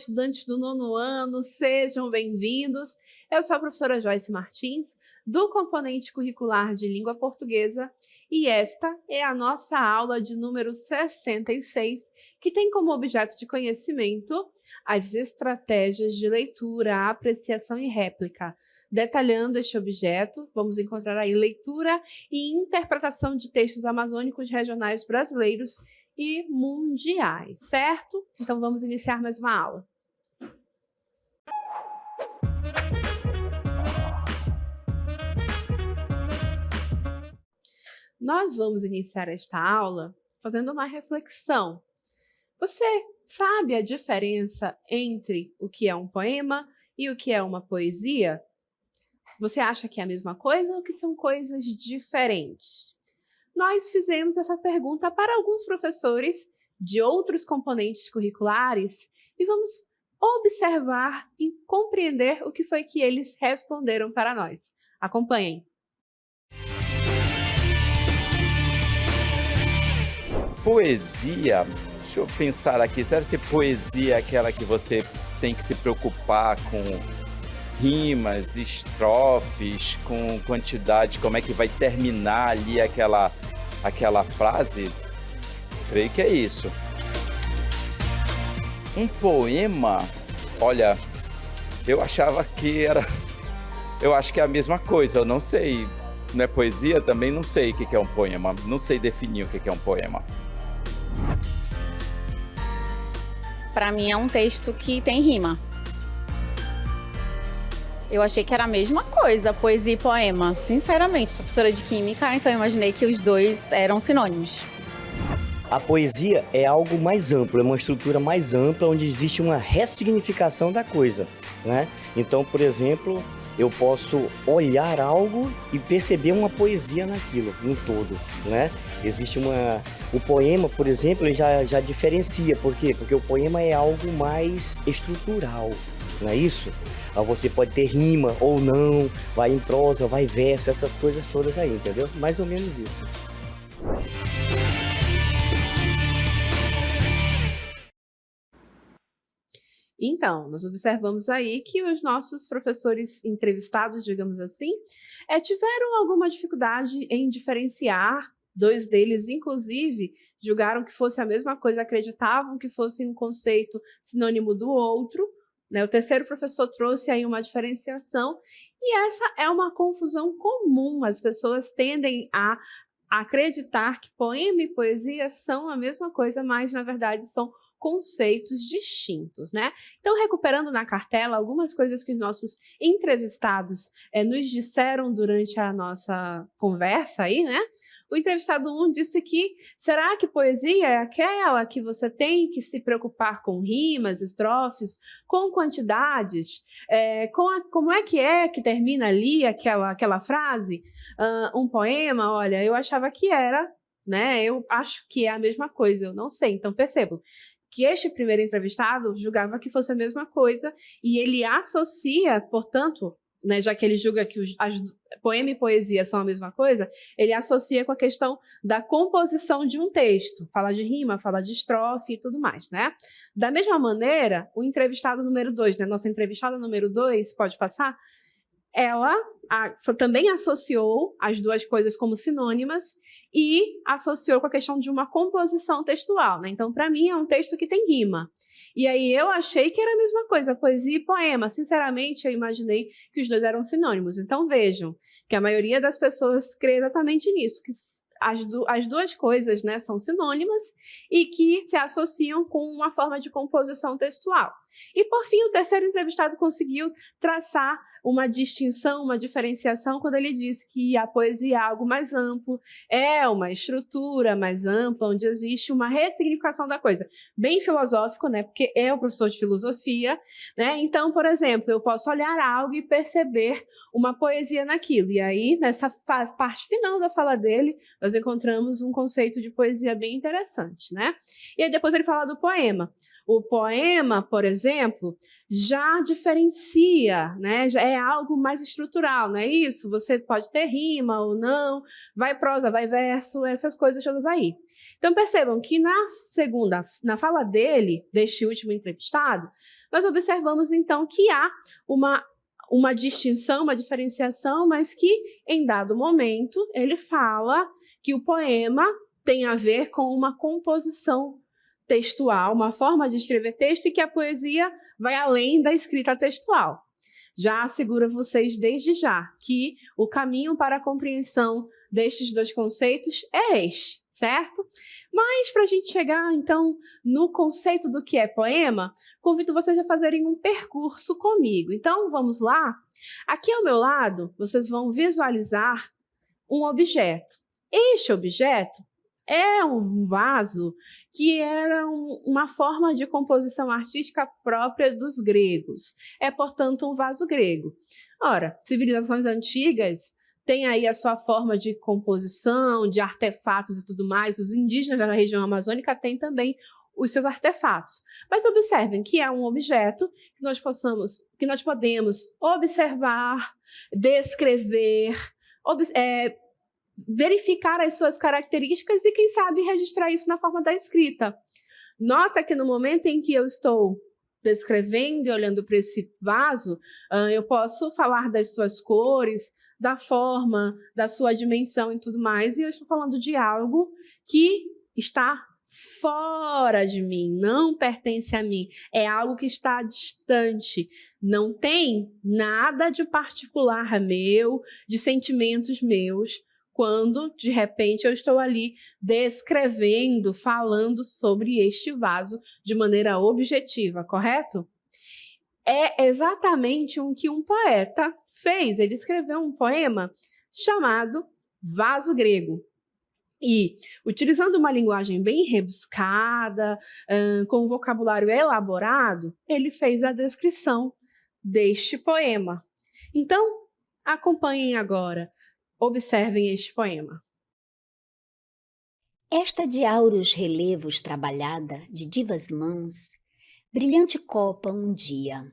estudantes do 9º ano, sejam bem-vindos. Eu sou a professora Joyce Martins, do componente curricular de língua portuguesa, e esta é a nossa aula de número 66, que tem como objeto de conhecimento as estratégias de leitura, apreciação e réplica. Detalhando este objeto, vamos encontrar aí leitura e interpretação de textos amazônicos, regionais brasileiros e mundiais, certo? Então vamos iniciar mais uma aula. Nós vamos iniciar esta aula fazendo uma reflexão. Você sabe a diferença entre o que é um poema e o que é uma poesia? Você acha que é a mesma coisa ou que são coisas diferentes? Nós fizemos essa pergunta para alguns professores de outros componentes curriculares e vamos observar e compreender o que foi que eles responderam para nós. Acompanhem! Poesia, deixa eu pensar aqui, será que poesia é aquela que você tem que se preocupar com rimas, estrofes, com quantidade, como é que vai terminar ali aquela frase? Creio que é isso. Um poema, olha, eu acho que é a mesma coisa, eu não sei, não é poesia? Também não sei o que é um poema, não sei definir o que é um poema. Para mim é um texto que tem rima. Eu achei que era a mesma coisa, poesia e poema. Sinceramente, sou professora de química, então eu imaginei que os dois eram sinônimos. A poesia é algo mais amplo, é uma estrutura mais ampla, onde existe uma ressignificação da coisa, né? Então, por exemplo, eu posso olhar algo e perceber uma poesia naquilo, no todo, né? O poema, por exemplo, ele já diferencia. Por quê? Porque o poema é algo mais estrutural, não é isso? Você pode ter rima ou não, vai em prosa, vai verso, essas coisas todas aí, entendeu? Mais ou menos isso. Então, nós observamos aí que os nossos professores entrevistados, digamos assim, tiveram alguma dificuldade em diferenciar. Dois deles, inclusive, julgaram que fosse a mesma coisa, acreditavam que fosse um conceito sinônimo do outro, né? O terceiro professor trouxe aí uma diferenciação, e essa é uma confusão comum. As pessoas tendem a acreditar que poema e poesia são a mesma coisa, mas, na verdade, são conceitos distintos, né? Então, recuperando na cartela algumas coisas que os nossos entrevistados nos disseram durante a nossa conversa aí, né? O entrevistado 1 disse que, será que poesia é aquela que você tem que se preocupar com rimas, estrofes, com quantidades? Como é que termina ali aquela frase? Um poema, olha, eu achava que era, né? Eu acho que é a mesma coisa, eu não sei. Então, percebo que este primeiro entrevistado julgava que fosse a mesma coisa e ele associa, portanto, né, já que ele julga que poema e poesia são a mesma coisa, ele associa com a questão da composição de um texto. Fala de rima, fala de estrofe e tudo mais, né? Da mesma maneira, o entrevistado número 2, né, nossa entrevistada número 2, pode passar? Ela também associou as duas coisas como sinônimas e associou com a questão de uma composição textual, né? Então, para mim, é um texto que tem rima. E aí eu achei que era a mesma coisa, poesia e poema. Sinceramente, eu imaginei que os dois eram sinônimos. Então, vejam que a maioria das pessoas crê exatamente nisso, que as duas coisas, né, são sinônimas e que se associam com uma forma de composição textual. E, por fim, o terceiro entrevistado conseguiu traçar uma distinção, uma diferenciação, quando ele disse que a poesia é algo mais amplo, é uma estrutura mais ampla, onde existe uma ressignificação da coisa. Bem filosófico, né? Porque é o professor de filosofia, né? Então, por exemplo, eu posso olhar algo e perceber uma poesia naquilo. E aí, nessa parte final da fala dele, nós encontramos um conceito de poesia bem interessante, né? E aí depois ele fala do poema. O poema, por exemplo, já diferencia, né? Já é algo mais estrutural, não é isso? Você pode ter rima ou não, vai prosa, vai verso, essas coisas todas aí. Então percebam que na fala deste último entrevistado, nós observamos então que há uma distinção, uma diferenciação, mas que em dado momento ele fala que o poema tem a ver com uma composição textual, uma forma de escrever texto, e que a poesia vai além da escrita textual. Já asseguro a vocês desde já que o caminho para a compreensão destes dois conceitos é este, certo? Mas para a gente chegar, então, no conceito do que é poema, convido vocês a fazerem um percurso comigo. Então, vamos lá? Aqui ao meu lado, vocês vão visualizar um objeto. Este objeto é um vaso que era uma forma de composição artística própria dos gregos. É, portanto, um vaso grego. Ora, civilizações antigas têm aí a sua forma de composição, de artefatos e tudo mais. Os indígenas da região amazônica têm também os seus artefatos. Mas observem que é um objeto que nós podemos observar, descrever, verificar as suas características e, quem sabe, registrar isso na forma da escrita. Nota que no momento em que eu estou descrevendo e olhando para esse vaso, eu posso falar das suas cores, da forma, da sua dimensão e tudo mais, e eu estou falando de algo que está fora de mim, não pertence a mim, é algo que está distante, não tem nada de particular meu, de sentimentos meus, quando, de repente, eu estou ali descrevendo, falando sobre este vaso de maneira objetiva, correto? É exatamente o que um poeta fez. Ele escreveu um poema chamado Vaso Grego. E, utilizando uma linguagem bem rebuscada, com um vocabulário elaborado, ele fez a descrição deste poema. Então, acompanhem agora. Observem este poema. Esta de áureos relevos trabalhada de divas mãos, brilhante copa um dia,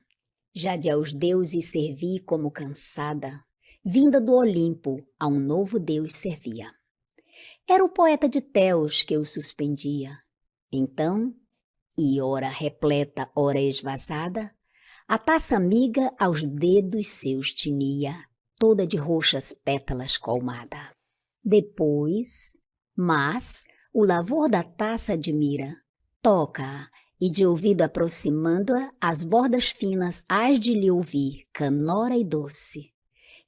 já de aos deuses servi como cansada, vinda do Olimpo a um novo deus servia. Era o poeta de Teos que eu suspendia. Então, e ora repleta, ora esvazada, a taça amiga aos dedos seus tinha, toda de roxas pétalas colmada. Depois, mas, o lavor da taça admira, toca-a, e de ouvido aproximando-a, as bordas finas hás de lhe ouvir, canora e doce.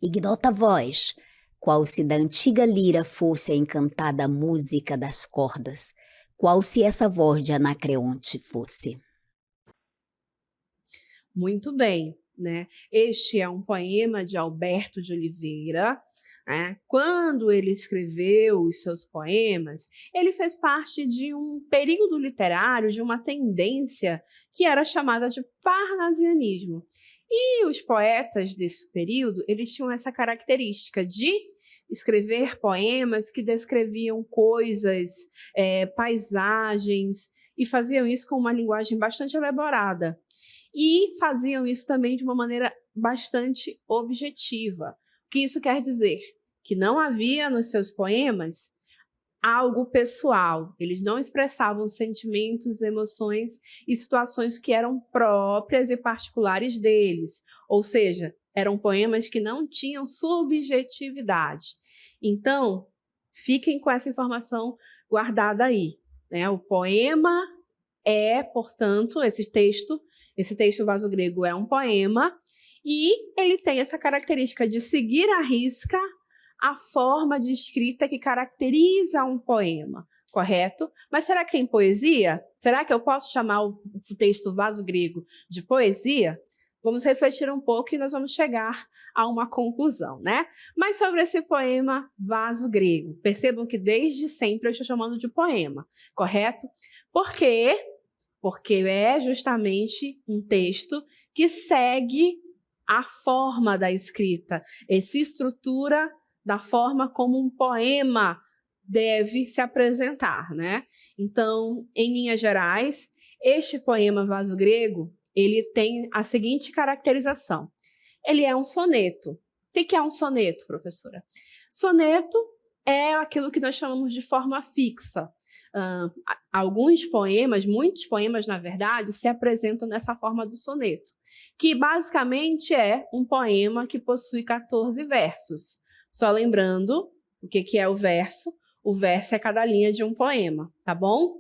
Ignota a voz, qual se da antiga lira fosse a encantada música das cordas, qual se essa voz de Anacreonte fosse. Muito bem, né? Este é um poema de Alberto de Oliveira. Né? Quando ele escreveu os seus poemas, ele fez parte de um período literário, de uma tendência que era chamada de parnasianismo. E os poetas desse período, eles tinham essa característica de escrever poemas que descreviam coisas, paisagens, e faziam isso com uma linguagem bastante elaborada. E faziam isso também de uma maneira bastante objetiva. O que isso quer dizer? Que não havia nos seus poemas algo pessoal. Eles não expressavam sentimentos, emoções e situações que eram próprias e particulares deles. Ou seja, eram poemas que não tinham subjetividade. Então, fiquem com essa informação guardada aí, né? O poema é, portanto, esse texto Vaso Grego é um poema, e ele tem essa característica de seguir à risca a forma de escrita que caracteriza um poema, correto? Mas será que tem poesia? Será que eu posso chamar o texto Vaso Grego de poesia? Vamos refletir um pouco e nós vamos chegar a uma conclusão, né? Mas sobre esse poema Vaso Grego, percebam que desde sempre eu estou chamando de poema, correto? Por quê? Porque é justamente um texto que segue a forma da escrita, se estrutura da forma como um poema deve se apresentar, né? Então, em linhas gerais, Este poema Vaso Grego, ele tem a seguinte caracterização. Ele é um soneto. O que é um soneto, professora? Soneto é aquilo que nós chamamos de forma fixa. Alguns poemas, muitos poemas, na verdade, se apresentam nessa forma do soneto, que basicamente é um poema que possui 14 versos. Só lembrando o que é o verso. O verso é cada linha de um poema, tá bom?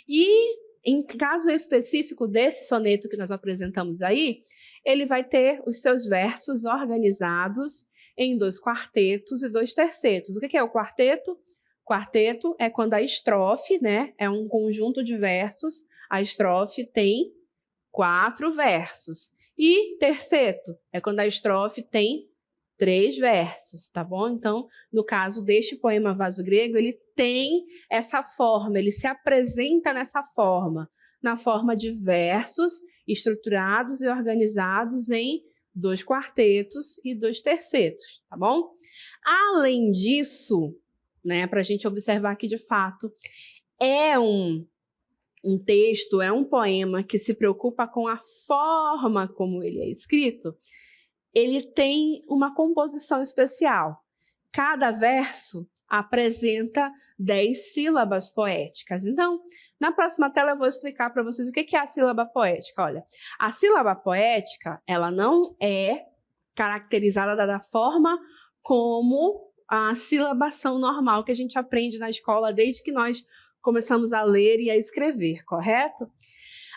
E, em caso específico desse soneto que nós apresentamos aí, ele vai ter os seus versos organizados em 2 quartetos e 2 tercetos. O que é o quarteto? Quarteto é quando a estrofe, né, é um conjunto de versos, a estrofe tem 4 versos. E terceto é quando a estrofe tem 3 versos, tá bom? Então, no caso deste poema Vaso Grego, ele tem essa forma, ele se apresenta nessa forma, na forma de versos estruturados e organizados em 2 quartetos e 2 tercetos, tá bom? Além disso, né, para a gente observar que, de fato, é um texto, é um poema que se preocupa com a forma como ele é escrito, ele tem uma composição especial. Cada verso apresenta 10 sílabas poéticas. Então, na próxima tela eu vou explicar para vocês o que é a sílaba poética. Olha, a sílaba poética, ela não é caracterizada da forma como a silabação normal que a gente aprende na escola desde que nós começamos a ler e a escrever, correto?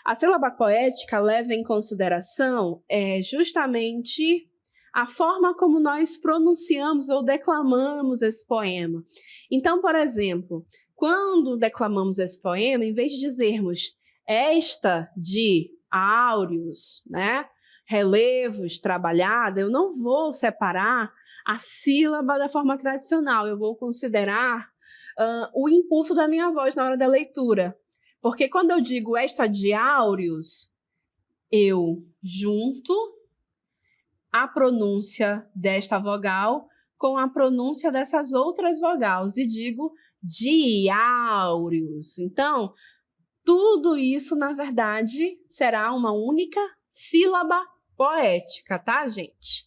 A sílaba poética leva em consideração justamente a forma como nós pronunciamos ou declamamos esse poema. Então, por exemplo, quando declamamos esse poema, em vez de dizermos esta de áureos, né, relevos, trabalhada, eu não vou separar a sílaba da forma tradicional, eu vou considerar o impulso da minha voz na hora da leitura. Porque quando eu digo esta de áureos, eu junto a pronúncia desta vogal com a pronúncia dessas outras vogais e digo de áureos. Então, tudo isso, na verdade, será uma única sílaba poética, tá, gente?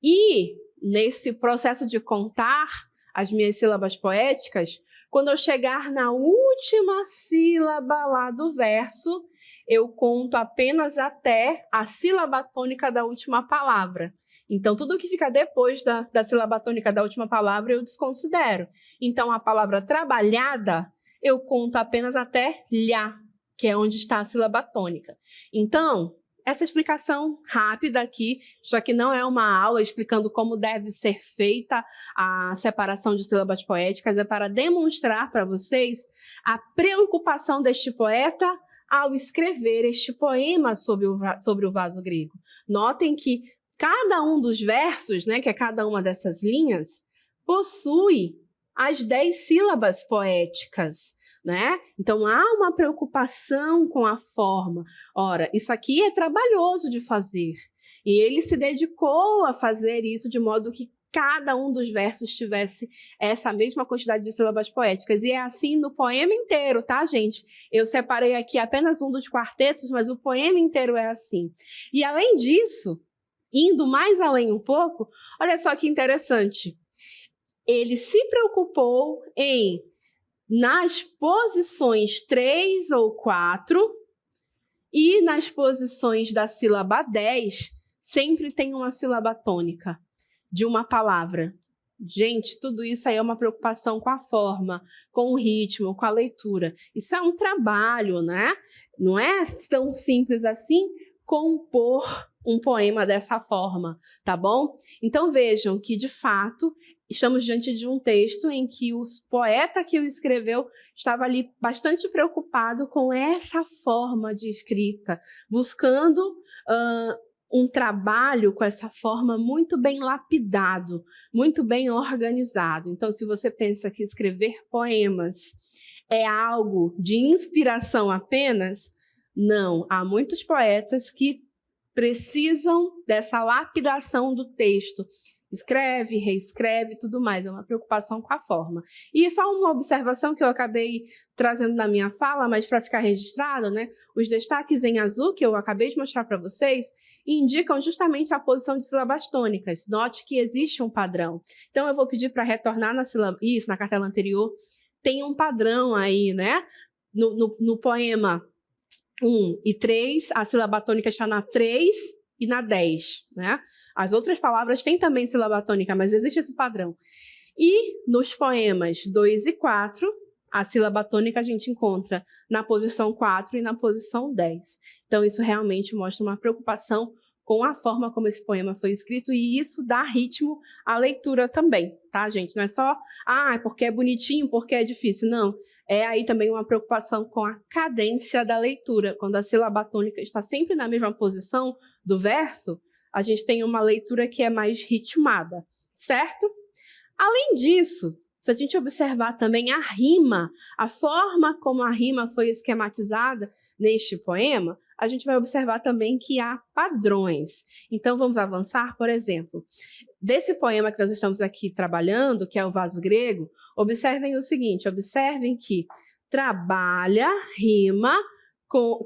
E nesse processo de contar as minhas sílabas poéticas, quando eu chegar na última sílaba lá do verso, eu conto apenas até a sílaba tônica da última palavra. Então, tudo que fica depois da sílaba tônica da última palavra, eu desconsidero. Então, a palavra trabalhada, eu conto apenas até lhá, que é onde está a sílaba tônica. Então, essa explicação rápida aqui, já que não é uma aula explicando como deve ser feita a separação de sílabas poéticas, é para demonstrar para vocês a preocupação deste poeta ao escrever este poema sobre o vaso grego. Notem que cada um dos versos, né, que é cada uma dessas linhas, possui as 10 sílabas poéticas, né? Então, há uma preocupação com a forma. Ora, isso aqui é trabalhoso de fazer. E ele se dedicou a fazer isso de modo que cada um dos versos tivesse essa mesma quantidade de sílabas poéticas. E é assim no poema inteiro, tá, gente? Eu separei aqui apenas um dos quartetos, mas o poema inteiro é assim. E, além disso, indo mais além um pouco, olha só que interessante. Ele se preocupou em, nas posições 3 ou 4 e nas posições da sílaba 10, sempre tem uma sílaba tônica de uma palavra. Gente, tudo isso aí é uma preocupação com a forma, com o ritmo, com a leitura. Isso é um trabalho, né? Não é tão simples assim compor um poema dessa forma, tá bom? Então vejam que, de fato, estamos diante de um texto em que o poeta que o escreveu estava ali bastante preocupado com essa forma de escrita, buscando um trabalho com essa forma muito bem lapidado, muito bem organizado. Então, se você pensa que escrever poemas é algo de inspiração apenas, não. Há muitos poetas que precisam dessa lapidação do texto. escreve, reescreve, tudo mais, é uma preocupação com a forma. E só uma observação que eu acabei trazendo na minha fala, mas para ficar registrado, né? Os destaques em azul que eu acabei de mostrar para vocês indicam justamente a posição de sílabas tônicas. Note que existe um padrão. Então eu vou pedir para retornar na cartela anterior, tem um padrão aí, né? No poema 1 e 3, a sílaba tônica está na 3 e na 10, né? As outras palavras têm também sílaba tônica, mas existe esse padrão. E nos poemas 2 e 4, a sílaba tônica a gente encontra na posição 4 e na posição 10. Então isso realmente mostra uma preocupação com a forma como esse poema foi escrito, e isso dá ritmo à leitura também, tá, gente? Não é só, porque é bonitinho, porque é difícil, não. É aí também uma preocupação com a cadência da leitura. Quando a sílaba tônica está sempre na mesma posição do verso, a gente tem uma leitura que é mais ritmada, certo? Além disso, se a gente observar também a rima, a forma como a rima foi esquematizada neste poema, a gente vai observar também que há padrões. Então, vamos avançar, por exemplo. Desse poema que nós estamos aqui trabalhando, que é o Vaso Grego, observem o seguinte, observem que trabalhada rima com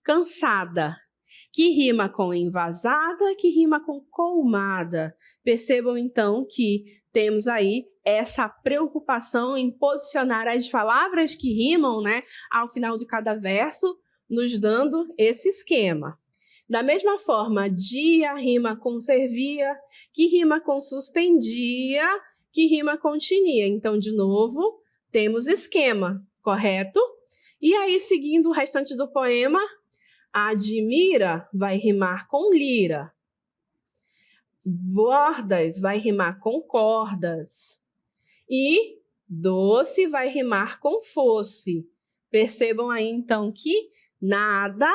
cansada, que rima com envasada, que rima com colmada. Percebam, então, que temos aí essa preocupação em posicionar as palavras que rimam, né, ao final de cada verso, nos dando esse esquema. Da mesma forma, dia rima com servia, que rima com suspendia, que rima com tinia. Então, de novo, temos esquema, correto? E aí, seguindo o restante do poema, admira vai rimar com lira. Bordas vai rimar com cordas. E doce vai rimar com fosse. Percebam aí, então, que nada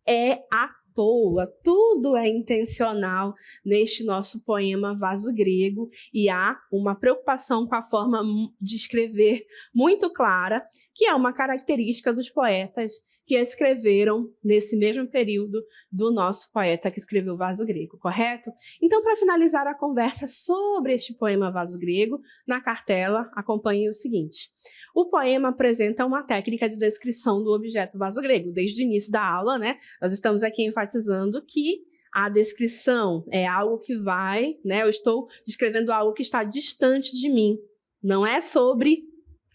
é à toa, tudo é intencional neste nosso poema Vaso Grego, e há uma preocupação com a forma de escrever muito clara, que é uma característica dos poetas que escreveram nesse mesmo período do nosso poeta que escreveu o Vaso Grego, correto? Então, para finalizar a conversa sobre este poema Vaso Grego, na cartela, acompanhe o seguinte. O poema apresenta uma técnica de descrição do objeto vaso grego. Desde o início da aula, né, nós estamos aqui enfatizando que a descrição é algo que vai, né, eu estou descrevendo algo que está distante de mim. Não é sobre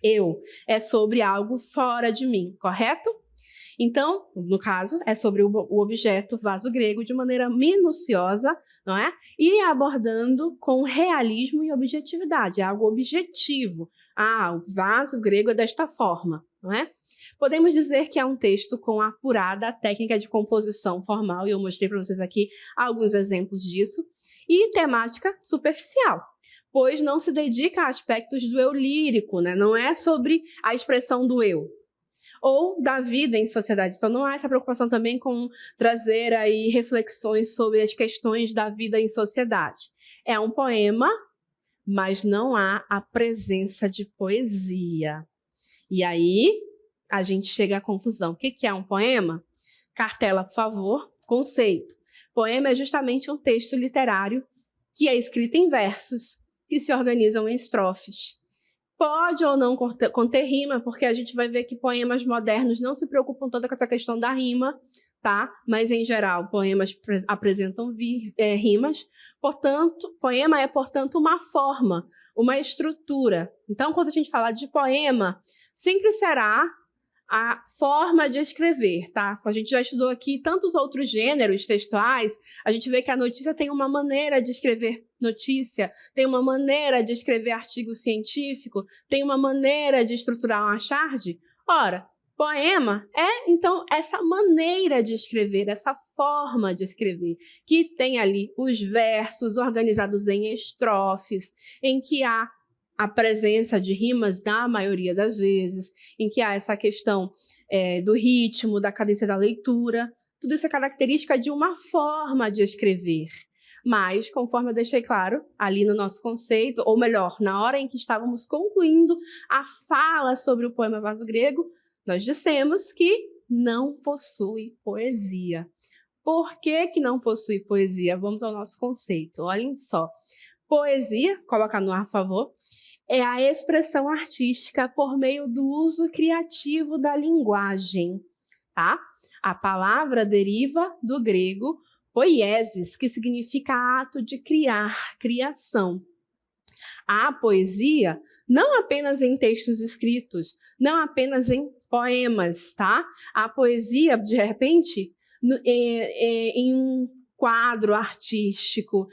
eu, é sobre algo fora de mim, correto? Então, no caso, é sobre o objeto vaso grego de maneira minuciosa, não é? E abordando com realismo e objetividade, é algo objetivo. O vaso grego é desta forma, não é? Podemos dizer que é um texto com apurada técnica de composição formal, e eu mostrei para vocês aqui alguns exemplos disso, e temática superficial, pois não se dedica a aspectos do eu lírico, né? Não é sobre a expressão do eu, ou da vida em sociedade. Então não há essa preocupação também com trazer aí reflexões sobre as questões da vida em sociedade. É um poema, mas não há a presença de poesia. E aí a gente chega à conclusão. O que é um poema? Cartela, por favor. Conceito. Poema é justamente um texto literário que é escrito em versos que se organizam em estrofes. Pode ou não conter rima, porque a gente vai ver que poemas modernos não se preocupam tanto com essa questão da rima, tá? Mas, em geral, poemas apresentam rimas. Portanto, poema é, portanto, uma forma, uma estrutura. Então, quando a gente fala de poema, sempre será a forma de escrever, tá? A gente já estudou aqui tantos outros gêneros textuais, a gente vê que a notícia tem uma maneira de escrever notícia, tem uma maneira de escrever artigo científico, tem uma maneira de estruturar uma charge. Ora, poema é, então, essa maneira de escrever, essa forma de escrever, que tem ali os versos organizados em estrofes, em que há a presença de rimas na maioria das vezes, em que há essa questão do ritmo, da cadência da leitura. Tudo isso é característica de uma forma de escrever. Mas, conforme eu deixei claro ali no nosso conceito, ou melhor, na hora em que estávamos concluindo a fala sobre o poema Vaso Grego, nós dissemos que não possui poesia. Por que que não possui poesia? Vamos ao nosso conceito. Olhem só. Poesia, coloca no ar, por favor, é a expressão artística por meio do uso criativo da linguagem, tá? A palavra deriva do grego poiesis, que significa ato de criar, criação. Há poesia não apenas em textos escritos, não apenas em poemas, tá? Há poesia, de repente, em um quadro artístico,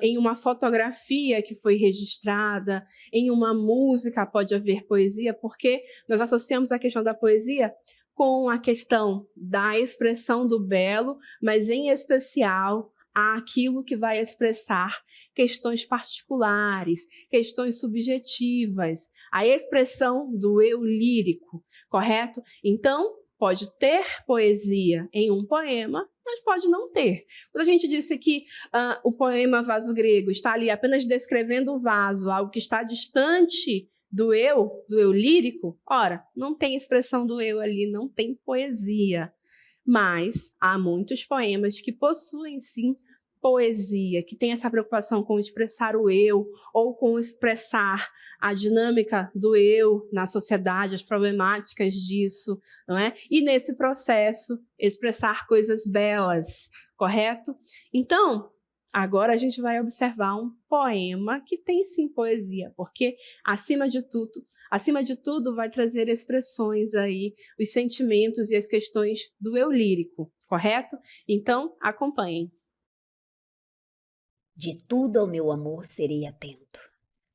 em uma fotografia que foi registrada, em uma música pode haver poesia, porque nós associamos a questão da poesia com a questão da expressão do belo, mas em especial aquilo que vai expressar questões particulares, questões subjetivas, a expressão do eu lírico, correto? Então, pode ter poesia em um poema, mas pode não ter. Quando a gente disse que o poema Vaso Grego está ali apenas descrevendo o vaso, algo que está distante do eu lírico, ora, não tem expressão do eu ali, não tem poesia. Mas há muitos poemas que possuem, sim, poesia, que tem essa preocupação com expressar o eu ou com expressar a dinâmica do eu na sociedade, as problemáticas disso, não é? E nesse processo, expressar coisas belas, correto? Então, agora a gente vai observar um poema que tem sim poesia, porque acima de tudo vai trazer expressões aí, os sentimentos e as questões do eu lírico, correto? Então, acompanhem. De tudo ao meu amor serei atento.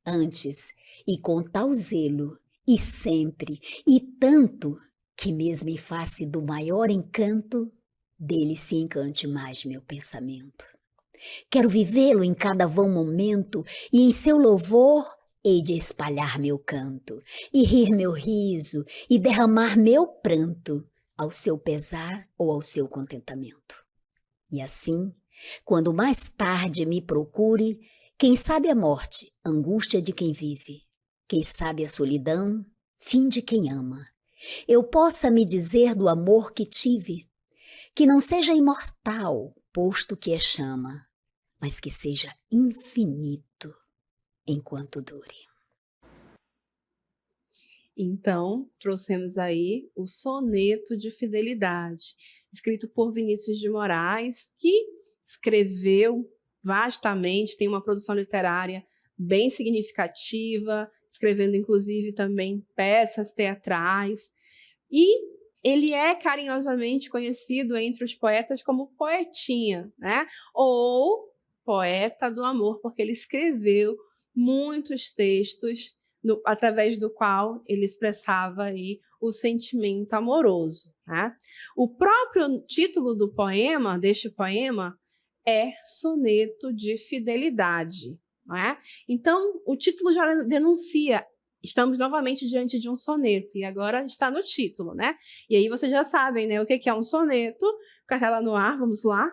Antes, e com tal zelo, e sempre, e tanto, que mesmo em face do maior encanto, dele se encante mais meu pensamento. Quero vivê-lo em cada vão momento, e em seu louvor hei de espalhar meu canto, e rir meu riso, e derramar meu pranto, ao seu pesar ou ao seu contentamento. E assim, quando mais tarde me procure, quem sabe a morte, angústia de quem vive, quem sabe a solidão, fim de quem ama, eu possa me dizer do amor que tive, que não seja imortal, posto que é chama, mas que seja infinito enquanto dure. Então, trouxemos aí o Soneto de Fidelidade, escrito por Vinícius de Moraes, que escreveu vastamente, tem uma produção literária bem significativa, escrevendo inclusive também peças teatrais, e ele é carinhosamente conhecido entre os poetas como Poetinha, né? Ou Poeta do Amor, porque ele escreveu muitos textos através do qual ele expressava aí o sentimento amoroso, né? O próprio título do poema, deste poema, é Soneto de Fidelidade, não é? Então, o título já denuncia, estamos novamente diante de um soneto, e agora está no título, né? E aí vocês já sabem, né, o que é um soneto. Cartela no ar, vamos lá.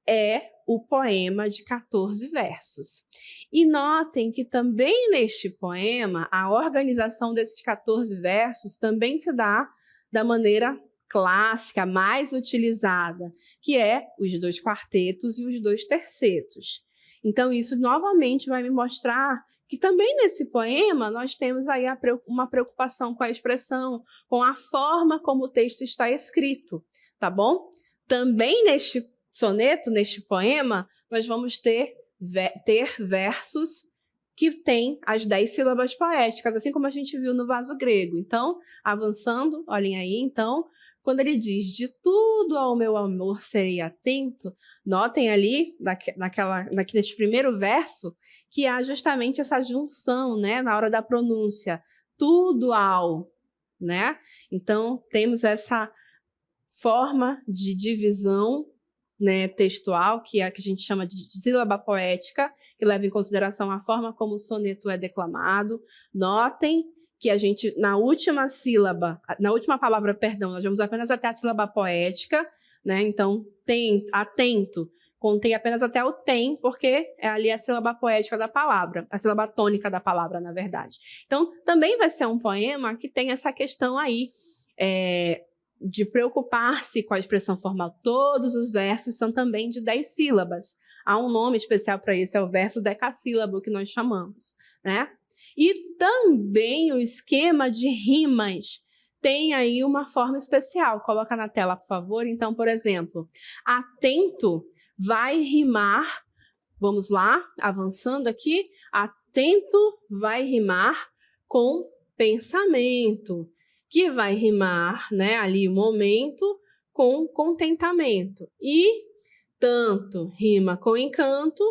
É o poema de 14 versos. E notem que também neste poema, a organização desses 14 versos também se dá da maneira clássica, mais utilizada, que é os 2 quartetos e os 2 tercetos. Então, isso novamente vai me mostrar que também nesse poema nós temos aí uma preocupação com a expressão, com a forma como o texto está escrito, tá bom? Também neste soneto, neste poema, nós vamos ter versos que têm as 10 sílabas poéticas, assim como a gente viu no Vaso Grego. Então, avançando, olhem aí, então, quando ele diz, de tudo ao meu amor serei atento, notem ali, neste primeiro verso, que há justamente essa junção, né, na hora da pronúncia, tudo ao, né? Então, temos essa forma de divisão, né, textual, que é a que a gente chama de sílaba poética, que leva em consideração a forma como o soneto é declamado. Notem que a gente, na última palavra, perdão, nós vamos apenas até a sílaba poética, né? Então, atento, contém apenas até o tem, porque é ali a sílaba poética da palavra, a sílaba tônica da palavra, na verdade. Então, também vai ser um poema que tem essa questão aí, de preocupar-se com a expressão formal. Todos os versos são também de 10 sílabas. Há um nome especial para isso, é o verso decassílabo que nós chamamos, né? E também o esquema de rimas tem aí uma forma especial. Coloca na tela, por favor. Então, por exemplo, atento vai rimar, vamos lá, avançando aqui, atento vai rimar com pensamento, que vai rimar, né, ali o momento com contentamento. E tanto rima com encanto,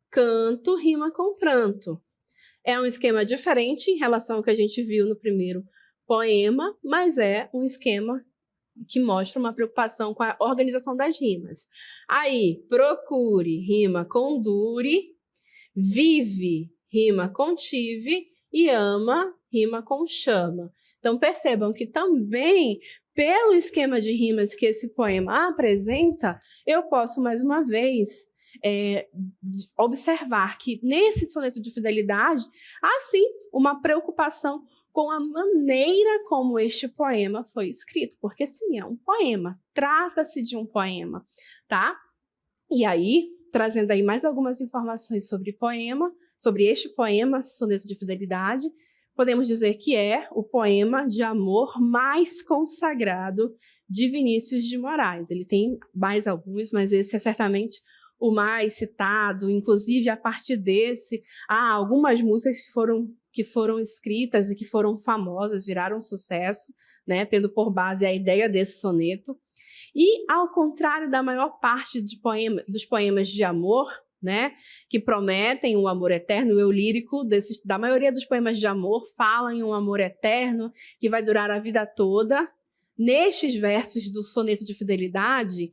canto rima com pranto. É um esquema diferente em relação ao que a gente viu no primeiro poema, mas é um esquema que mostra uma preocupação com a organização das rimas. Aí, procure rima com dure, vive rima com tive e ama rima com chama. Então, percebam que também, pelo esquema de rimas que esse poema apresenta, eu posso, mais uma vez, observar que nesse soneto de fidelidade há, sim, uma preocupação com a maneira como este poema foi escrito, porque, sim, é um poema, trata-se de um poema, tá? E aí, trazendo aí mais algumas informações sobre este poema, Soneto de Fidelidade, podemos dizer que é o poema de amor mais consagrado de Vinícius de Moraes. Ele tem mais alguns, mas esse é certamente o mais citado. Inclusive, a partir desse, há algumas músicas que foram escritas e que foram famosas, viraram sucesso, né, tendo por base a ideia desse soneto. E, ao contrário da maior parte dos poemas de amor, né, que prometem um amor eterno, o eu lírico da maioria dos poemas de amor fala em um amor eterno que vai durar a vida toda. Nestes versos do soneto de fidelidade,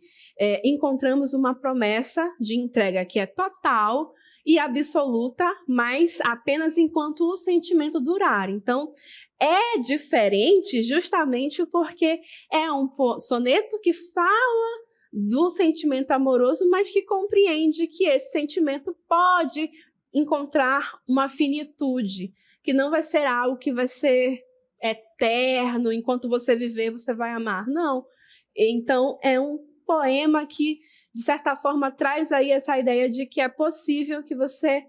encontramos uma promessa de entrega que é total e absoluta, mas apenas enquanto o sentimento durar. Então, é diferente justamente porque é um soneto que fala do sentimento amoroso, mas que compreende que esse sentimento pode encontrar uma finitude, que não vai ser algo que vai ser eterno, enquanto você viver, você vai amar. Não. Então, é um poema que, de certa forma, traz aí essa ideia de que é possível que você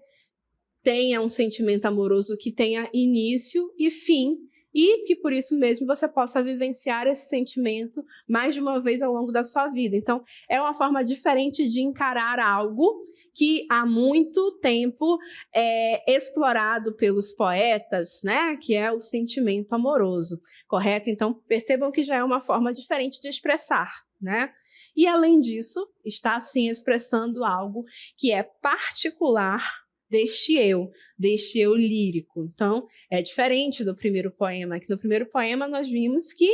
tenha um sentimento amoroso que tenha início e fim, e que por isso mesmo você possa vivenciar esse sentimento mais de uma vez ao longo da sua vida. Então, é uma forma diferente de encarar algo que há muito tempo é explorado pelos poetas, né? Que é o sentimento amoroso, correto? Então, percebam que já é uma forma diferente de expressar, né? E, além disso, está, assim, expressando algo que é particular deste eu lírico. Então, é diferente do primeiro poema, que no primeiro poema nós vimos que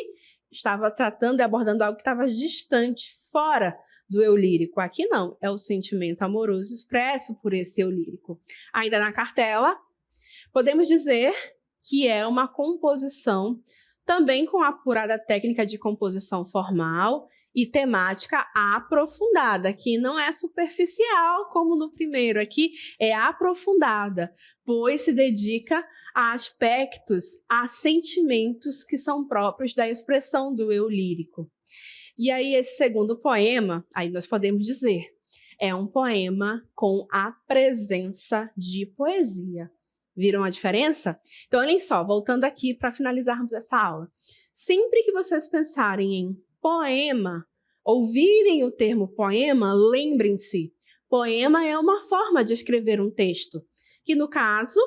estava tratando e abordando algo que estava distante, fora do eu lírico. Aqui não, é o sentimento amoroso expresso por esse eu lírico. Ainda na cartela, podemos dizer que é uma composição também com apurada técnica de composição formal e temática aprofundada, que não é superficial como no primeiro, aqui é aprofundada, pois se dedica a aspectos, a sentimentos que são próprios da expressão do eu lírico. E aí esse segundo poema, aí nós podemos dizer, é um poema com a presença de poesia. Viram a diferença? Então, olhem só, voltando aqui para finalizarmos essa aula. Sempre que vocês pensarem em poema, ouvirem o termo poema, lembrem-se, poema é uma forma de escrever um texto, que no caso,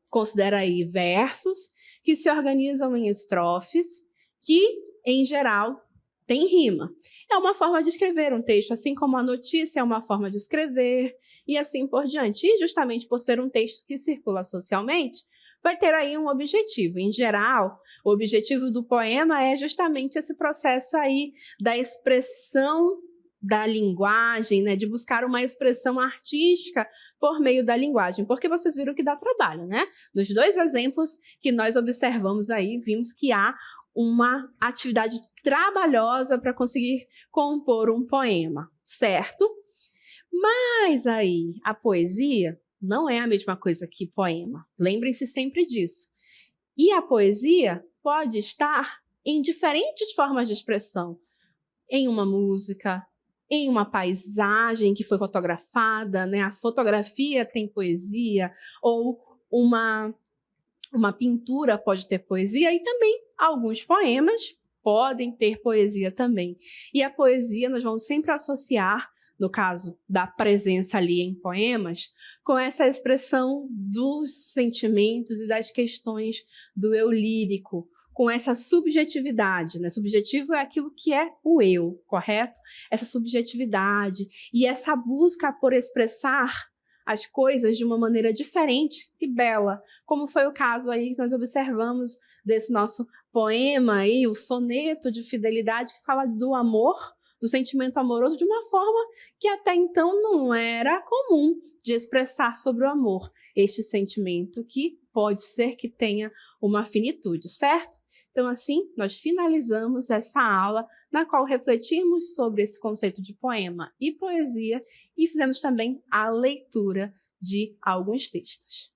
considera aí versos que se organizam em estrofes, que, em geral, tem rima. É uma forma de escrever um texto, assim como a notícia é uma forma de escrever, e assim por diante. E justamente por ser um texto que circula socialmente, vai ter aí um objetivo. Em geral, o objetivo do poema é justamente esse processo aí da expressão da linguagem, né? De buscar uma expressão artística por meio da linguagem, porque vocês viram que dá trabalho, né? Nos dois exemplos que nós observamos aí, vimos que há uma atividade trabalhosa para conseguir compor um poema, certo? Mas aí, a poesia não é a mesma coisa que poema. Lembrem-se sempre disso. E a poesia pode estar em diferentes formas de expressão, em uma música, em uma paisagem que foi fotografada, né? A fotografia tem poesia, ou uma pintura pode ter poesia, e também alguns poemas podem ter poesia também. E a poesia nós vamos sempre associar, no caso da presença ali em poemas, com essa expressão dos sentimentos e das questões do eu lírico, com essa subjetividade, né? Subjetivo é aquilo que é o eu, correto? Essa subjetividade e essa busca por expressar as coisas de uma maneira diferente e bela, como foi o caso aí que nós observamos desse nosso poema aí, o soneto de fidelidade, que fala do amor, do sentimento amoroso, de uma forma que até então não era comum de expressar sobre o amor, este sentimento que pode ser que tenha uma finitude, certo? Então, assim, nós finalizamos essa aula na qual refletimos sobre esse conceito de poema e poesia e fizemos também a leitura de alguns textos.